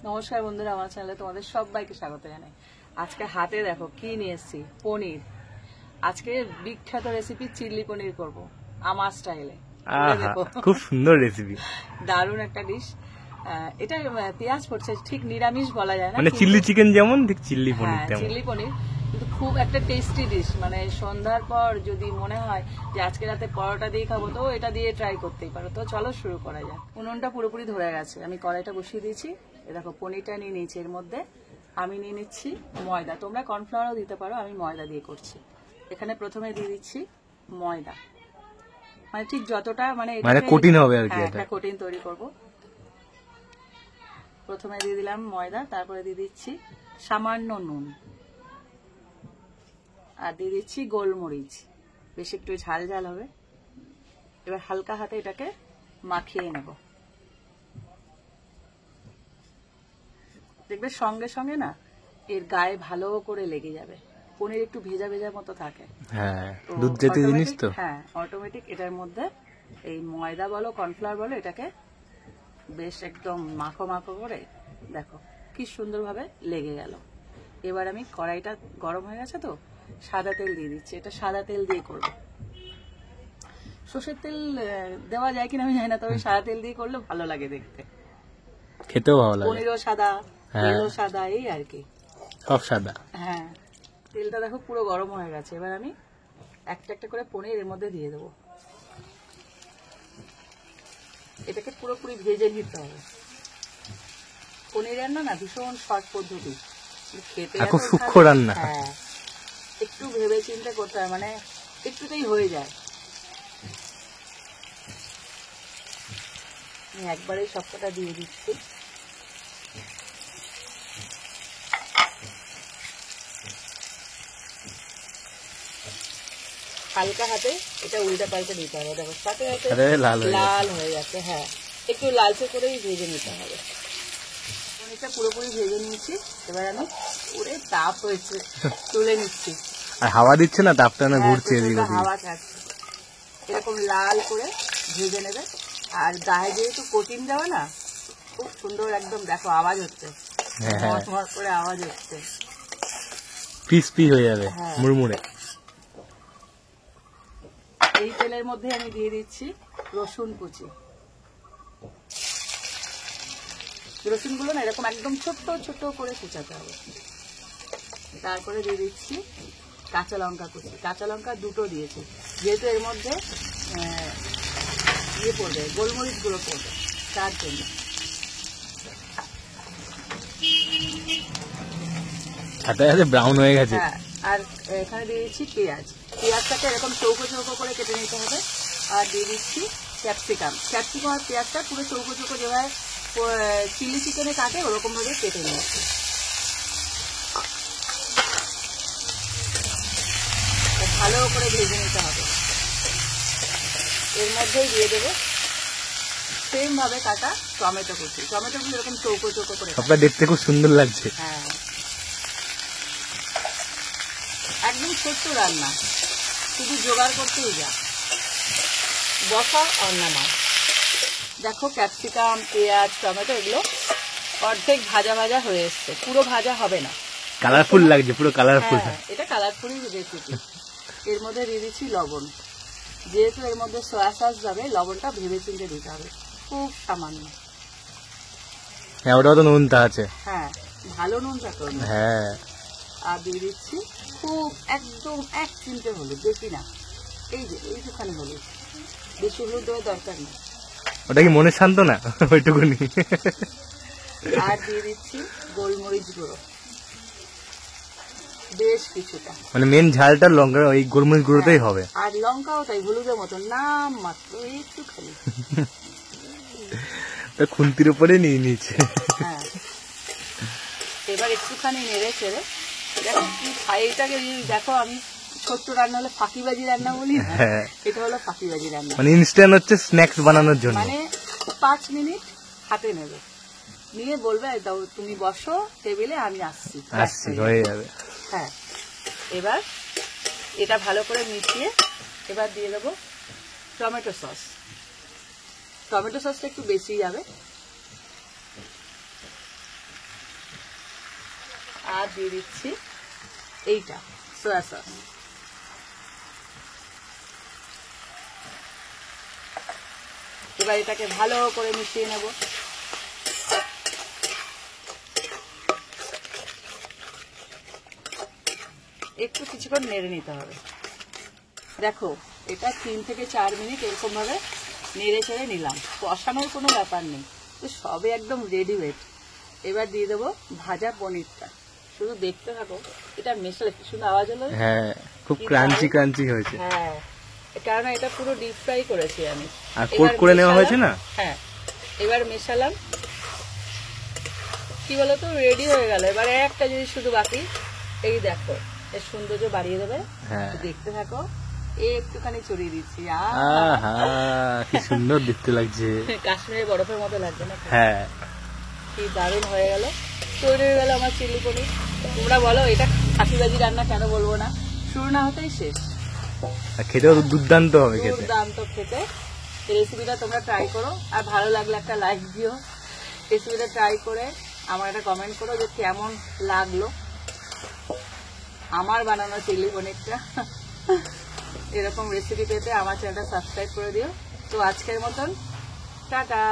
নমস্কার বন্ধুরা, আমার চ্যানেলে তোমাদের সবাইকে স্বাগত জানাই। আজকে হাতে দেখো কি নিয়ে এসেছি, পনির। আজকে বিখ্যাত রেসিপি চিলি পনির করব আমার স্টাইলে। খুব সুন্দর রেসিপি, দারুণ একটা ডিশ। এটা পেঁয়াজ পড়ছে, ঠিক নিরামিষ বলা যায় না, মানে চিলি চিকেন যেমন ঠিক চিলি পনির তেমন। চিলি পনির কিন্তু খুব একটা টেস্টি ডিশ। মানে সন্ধ্যার পর যদি মনে হয় যে আজকে রাতে পরোটা দিয়ে খাবো, তো এটা দিয়ে ট্রাই করতেই পারো। তো চলো শুরু করা যাক। উনুনটা পুরোপুরি ধরে গেছে, আমি কড়াইটা বসিয়ে দিয়েছি। দেখো পনিরটা নিয়ে নিয়েছি, এর মধ্যে আমি নিয়ে নিচ্ছি ময়দা। তোমরা কর্নফ্লাওয়ারও দিতে পারো, আমি ময়দা দিয়ে করছি। এখানে প্রথমে দিয়ে দিচ্ছি ময়দা, মানে ঠিক যতটা মানে কঠিন হবে আর কি, একটা কঠিন তৈরি করব। প্রথমে দিয়ে দিলাম ময়দা, তারপরে দিয়ে দিচ্ছি সামান্য নুন, আর দিয়ে দিচ্ছি গোলমরিচ, বেশ একটু ঝাল ঝাল হবে। এবার হালকা হাতে এটাকে মাখিয়ে নেব। দেখবে সঙ্গে সঙ্গে না এর গায়ে ভালো করে লেগে যাবে। পনির একটু ভেজা ভেজা মতো থাকে, হ্যাঁ দুধ জাতীয় জিনিস তো, হ্যাঁ অটোমেটিক এটার মধ্যে এই ময়দা বলো কর্নফ্লাওয়ার বলো, এটাকে বেশ একদম মাখো মাখো করে দেখো কি সুন্দরভাবে লেগে গেল। এবার আমি কড়াইটা গরম হয়ে গেছে তো সাদা তেল দিয়ে দিচ্ছি। এটা সাদা তেল দিয়ে করব। সর্ষের তেল দেওয়া যায় কিনা আমি জানি না, তবে সাদা তেল দিয়ে করলে ভালো লাগে দেখতে, খেতেও ভালো লাগে। পনিরও সাদা, তেলও সাদা, এই আর কি সব সাদা। হ্যাঁ, তেলটা দেখো পুরো গরম হয়ে গেছে। এবার আমি একটা একটা করে পনির এর মধ্যে দিয়ে দেবো। এটাকে পুরোপুরি ভেজে নিতে হবে। পনির রান্না না ভীষণ শর্ট পদ্ধতি, খেতে খুব সূক্ষ্ম রান্না। হ্যাঁ, একটু ভেবে চিন্তা করতে হয়, মানে একটুতেই হয়ে যায়। আমি একবারেই সবকটা দিয়ে দিচ্ছি। হালকা হাতে এটা উল্টা পাল্টে দিতে হবে। দেখো সাথে সাথে লাল হয়ে যাচ্ছে। হ্যাঁ, একটু লালচে করেই ভেজে নিতে হবে। পনিরটা পুরোপুরি ভেজে নিয়েছি। এবার আমি পুরো তাপ হয়েছে তুলে নিচ্ছি। আর হাওয়া দিচ্ছে না, তাপটা না ঘুরছে এদিকে, হাওয়া ছাড়ছে। এরকম লাল করে ভেজে নেবে। আর গায়ে যেহেতু কোটিং দেওয়া না, খুব সুন্দর একদম দেখো আওয়াজ হচ্ছে, মর করে আওয়াজ হচ্ছে, ক্রিস্পি হয়ে যাবে, মুড়মুড়ে। এই তেলের মধ্যে আমি দিয়ে দিচ্ছি রসুন কুচি। রসুনগুলো না এরকম একদম ছোট্ট ছোট্ট করে কুচাতে হবে। তারপরে দিয়ে দিচ্ছি কাঁচা লঙ্কা কুচি। কাঁচা লঙ্কা দুটো দিয়েছি, যেহেতু এর মধ্যে ইয়ে পড়বে, গোলমরিচ গুঁড়ো পড়বে, তার জন্য। ব্রাউন হয়ে গেছে। হ্যাঁ, আর এখানে দিয়ে দিচ্ছি পেঁয়াজ। পেঁয়াজটাকে এরকম চৌকো চৌকো করে কেটে নিতে হবে। আর দিয়ে দিচ্ছি ক্যাপসিকাম। ক্যাপসিকাম আর পেঁয়াজটা পুরো চৌকো চৌকো যেভাবে চিলি চিকেনে কাটে ওরকম ভাবে কেটে নিচ্ছি। ভালো করে ভেজে নিতে হবে। এর মধ্যেই দিয়ে দেবো সেম ভাবে কাটা টমেটো কুচি। টমেটোগুলো এরকম চৌকো চৌকো করে, সবটা দেখতে খুব সুন্দর লাগছে। হ্যাঁ, একদম ছোট্ট রান্না, শুধু জোগাড় করতেই যা, বসা আর নামা। দেখো ক্যাপসিকাম, পেঁয়াজ, টমেটো এগুলো অর্ধেক ভাজা ভাজা হয়ে এসছে, পুরো ভাজা হবে না। কালারফুল লাগছে, পুরো কালারফুল। এটা কালারফুল রেসিপি। এর মধ্যে দিয়ে দিচ্ছি লবণ। যেহেতু এর মধ্যে সয়া সস যাবে, লবণটা ভেবে চিন্তে দিতে হবে, খুব সামান্য। হ্যাঁ, ওটাও তো নুনটা আছে। হ্যাঁ, ভালো নুন থাকে। হ্যাঁ, আর দিয়ে দিচ্ছি খুব একদম এক চিমটে হলুদ, বেশি না, এই যে এইটুখানি হলুদ, বেশি হলুদ দেওয়ার দরকার নেই। ওটা কি মনে শান্ত না, ওইটুকুনি। আর দিয়ে দিচ্ছি গোলমরিচ গুঁড়ো বেশ কিছুটা, মানে মেন ঝালটা লঙ্কা ওই গোলমরিচ গুঁড়োতেই হবে। আর লঙ্কাও তাই হলুদের মতো নাম মাত্র একটুখানি। খুন্তির উপরে নিয়ে নিচ্ছে। হ্যাঁ, এবার একটুখানি নেড়ে চেড়ে দেখো কি খাই। এটাকে দেখো, আমি ছোট্ট রান্না হলে ফাঁকিবাজি রান্না বলি, এটা হলো ফাঁকিবাজি রান্না। মানে ইনস্ট্যান্ট হচ্ছে স্ন্যাক্স বানানোর জন্য। মানে 5 মিনিট হাতে নেবে, নিয়ে বলবে দাও তুমি বসো টেবিলে, আমি আসছি, হয়ে যাবে। হ্যাঁ, এবার এটা ভালো করে মিশিয়ে এবার দিয়ে দেবো টমেটো সস। টমেটো সসটা একটু বেশি যাবে। আর দিয়ে দিচ্ছি এইটা সয়া সস। এবার এটাকে ভালো করে মিশিয়ে নেব। একটু কিছুক্ষণ নেড়ে নিতে হবে। দেখো এটা 3 থেকে 4 মিনিট এরকম ভাবে নেড়ে চেড়ে নিলাম, কষানোর কোনো ব্যাপার নেই, তো সবে একদম রেডিমেড। এবার দিয়ে দেবো ভাজা পনিরটা, শুধু দেখতে থাকো। এটা মেশালে কি সুন্দর আওয়াজ হলো। হ্যাঁ, খুব কি ক্রাঞ্চি দারুণ। ক্রাঞ্চি হয়েছে। হ্যাঁ, কারণ এটা পুরো ডিপ ফ্রাই করেছি আমি। আর এবার কোট করে নেওয়া মেশালাম। হয়েছে না? হ্যাঁ, এবার মেশালাম, কি বলতো রেডি হয়ে গেল। এবারে একটা জিনিস শুধু বাকি, এই দেখো এর সৌন্দর্য বাড়িয়ে দেবে। হ্যাঁ। দেখতে থাকো, একটুখানি ছড়িয়ে দিচ্ছি। আহা, কি সুন্দর দেখতে লাগছে। কাশ্মীরের বরফের মতো লাগবে না? হ্যাঁ, কি দারুণ হয়ে গেল, তৈরি হয়ে গেল আমার চিলি পনির। তোমরা বলো এটা খাসিবাজি রান্না কেন বলবো না, শুরু না হতেই শেষ। আর খেতেও দুর্দান্ত হবে খেতে। দুর্দান্ত খেতে। এই রেসিপিটা তোমরা ট্রাই করো, আর ভালো লাগলে একটা লাইক দিও। রেসিপিটা ট্রাই করে আমার একটা কমেন্ট করো যে কেমন লাগলো আমার বানানো চিলি পনিরটা। এরকম রেসিপি পেতে আমার চ্যানেলটা সাবস্ক্রাইব করে দিও। তো আজকের মতন টাটা।